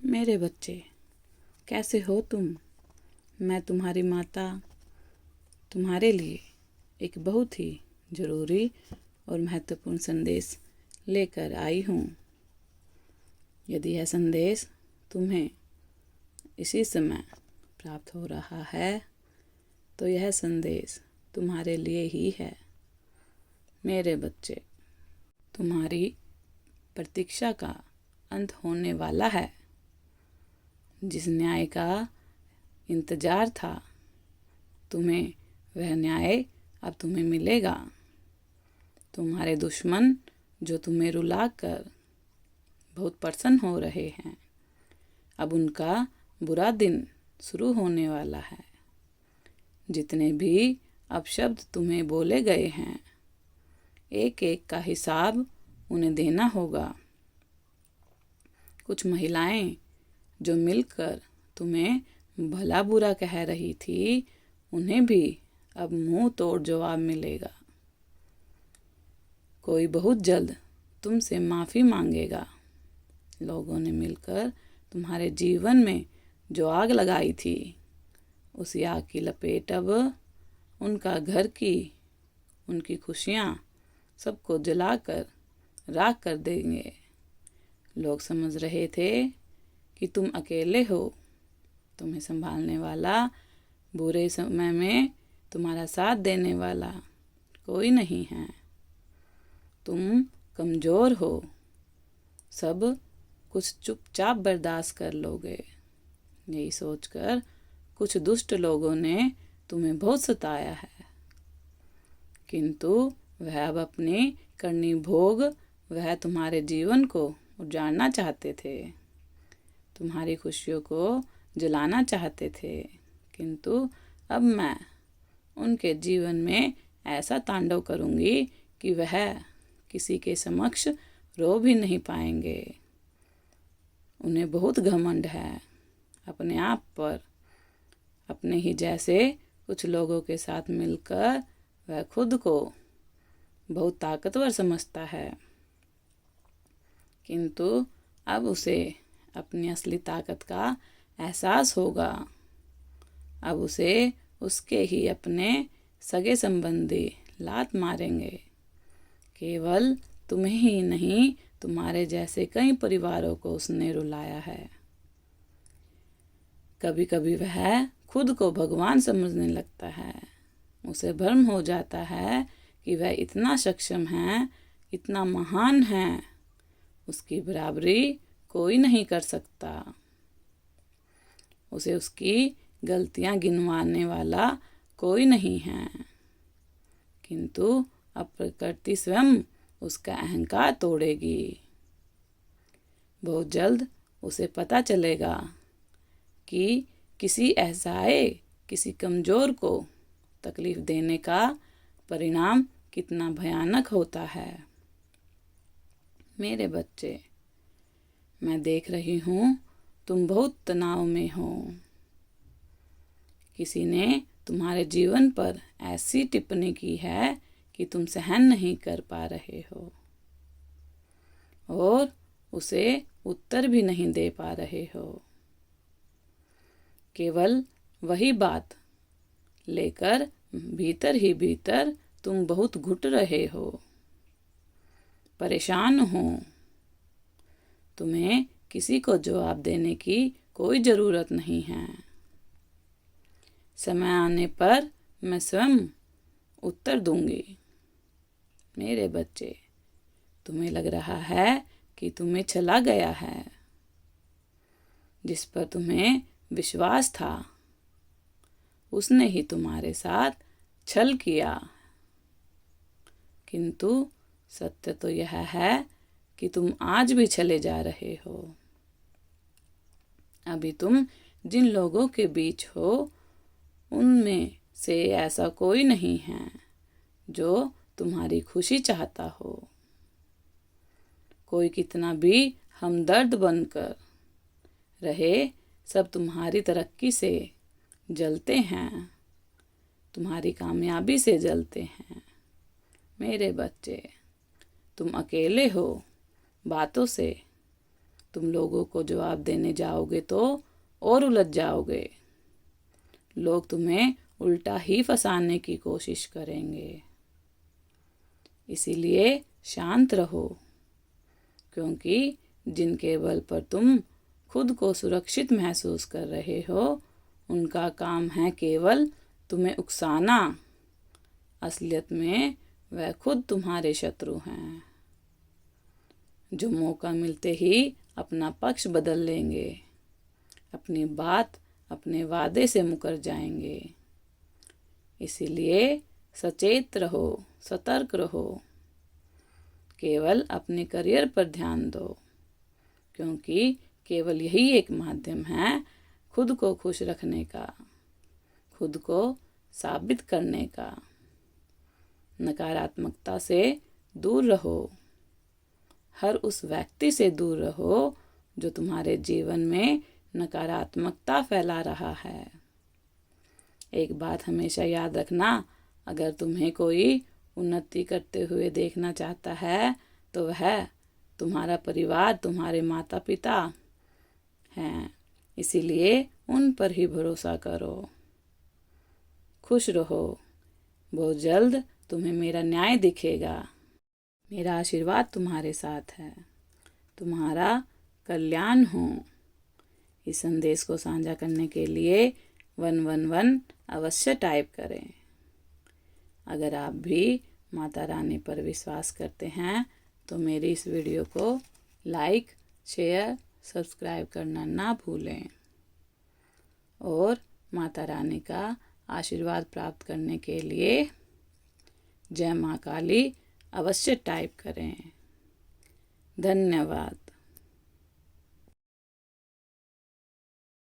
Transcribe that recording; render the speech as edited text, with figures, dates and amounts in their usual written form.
मेरे बच्चे, कैसे हो तुम? मैं तुम्हारी माता तुम्हारे लिए एक बहुत ही ज़रूरी और महत्वपूर्ण संदेश लेकर आई हूँ। यदि यह संदेश तुम्हें इसी समय प्राप्त हो रहा है तो यह संदेश तुम्हारे लिए ही है। मेरे बच्चे, तुम्हारी प्रतीक्षा का अंत होने वाला है। जिस न्याय का इंतज़ार था, तुम्हें वह न्याय अब तुम्हें मिलेगा। तुम्हारे दुश्मन जो तुम्हें रुला कर बहुत प्रसन्न हो रहे हैं, अब उनका बुरा दिन शुरू होने वाला है। जितने भी अपशब्द तुम्हें बोले गए हैं, एक एक का हिसाब उन्हें देना होगा। कुछ महिलाएं जो मिलकर तुम्हें भला बुरा कह रही थी, उन्हें भी अब मुंह तोड़ जवाब मिलेगा। कोई बहुत जल्द तुमसे माफ़ी मांगेगा। लोगों ने मिलकर तुम्हारे जीवन में जो आग लगाई थी, उसी आग की लपेट अब उनका घर की, उनकी खुशियाँ सबको जलाकर राख कर देंगे। लोग समझ रहे थे कि तुम अकेले हो। तुम्हें संभालने वाला, बुरे समय में तुम्हारा साथ देने वाला कोई नहीं है। तुम कमज़ोर हो। सब कुछ चुपचाप बर्दाश्त कर लोगे। यही सोचकर कुछ दुष्ट लोगों ने तुम्हें बहुत सताया है, किंतु वह अब अपनी करनी भोग वह तुम्हारे जीवन को उजाड़ना चाहते थे, तुम्हारी खुशियों को जलाना चाहते थे। किंतु अब मैं उनके जीवन में ऐसा तांडव करूँगी कि वह किसी के समक्ष रो भी नहीं पाएंगे। उन्हें बहुत घमंड है अपने आप पर। अपने ही जैसे कुछ लोगों के साथ मिलकर वह खुद को बहुत ताकतवर समझता है, किंतु अब उसे अपनी असली ताकत का एहसास होगा। अब उसे उसके ही अपने सगे संबंधी लात मारेंगे। केवल तुम्हें ही नहीं, तुम्हारे जैसे कई परिवारों को उसने रुलाया है। कभी कभी वह खुद को भगवान समझने लगता है। उसे भ्रम हो जाता है कि वह इतना सक्षम है, इतना महान है, उसकी बराबरी कोई नहीं कर सकता। उसे उसकी गलतियां गिनवाने वाला कोई नहीं है, किंतु अब प्रकृति स्वयं उसका अहंकार तोड़ेगी। बहुत जल्द उसे पता चलेगा कि किसी असहाय, किसी कमज़ोर को तकलीफ देने का परिणाम कितना भयानक होता है। मेरे बच्चे, मैं देख रही हूँ तुम बहुत तनाव में हो। किसी ने तुम्हारे जीवन पर ऐसी टिप्पणी की है कि तुम सहन नहीं कर पा रहे हो और उसे उत्तर भी नहीं दे पा रहे हो। केवल वही बात लेकर भीतर ही भीतर तुम बहुत घुट रहे हो, परेशान हो। तुम्हें किसी को जवाब देने की कोई ज़रूरत नहीं है। समय आने पर मैं स्वयं उत्तर दूंगी। मेरे बच्चे, तुम्हें लग रहा है कि तुम्हें चला गया है। जिस पर तुम्हें विश्वास था, उसने ही तुम्हारे साथ छल किया। किंतु सत्य तो यह है कि तुम आज भी चले जा रहे हो। अभी तुम जिन लोगों के बीच हो, उनमें से ऐसा कोई नहीं है जो तुम्हारी खुशी चाहता हो। कोई कितना भी हमदर्द बनकर रहे, सब तुम्हारी तरक्की से जलते हैं, तुम्हारी कामयाबी से जलते हैं। मेरे बच्चे, तुम अकेले हो बातों से, तुम लोगों को जवाब देने जाओगे तो और उलझ जाओगे। लोग तुम्हें उल्टा ही फंसाने की कोशिश करेंगे। इसीलिए शांत रहो, क्योंकि जिनके बल पर तुम खुद को सुरक्षित महसूस कर रहे हो, उनका काम है केवल तुम्हें उकसाना। असलियत में वह खुद तुम्हारे शत्रु हैं, जो मौका मिलते ही अपना पक्ष बदल लेंगे, अपनी बात अपने वादे से मुकर जाएंगे। इसीलिए सचेत रहो, सतर्क रहो, केवल अपने करियर पर ध्यान दो, क्योंकि केवल यही एक माध्यम है खुद को खुश रखने का, खुद को साबित करने का। नकारात्मकता से दूर रहो, हर उस व्यक्ति से दूर रहो जो तुम्हारे जीवन में नकारात्मकता फैला रहा है। एक बात हमेशा याद रखना, अगर तुम्हें कोई उन्नति करते हुए देखना चाहता है तो वह तुम्हारा परिवार, तुम्हारे माता पिता हैं। इसीलिए उन पर ही भरोसा करो। खुश रहो, बहुत जल्द तुम्हें मेरा न्याय दिखेगा। मेरा आशीर्वाद तुम्हारे साथ है, तुम्हारा कल्याण हो। इस संदेश को साझा करने के लिए 111 अवश्य टाइप करें। अगर आप भी माता रानी पर विश्वास करते हैं तो मेरी इस वीडियो को लाइक, शेयर, सब्सक्राइब करना ना भूलें। और माता रानी का आशीर्वाद प्राप्त करने के लिए जय माँ काली अवश्य टाइप करें। धन्यवाद।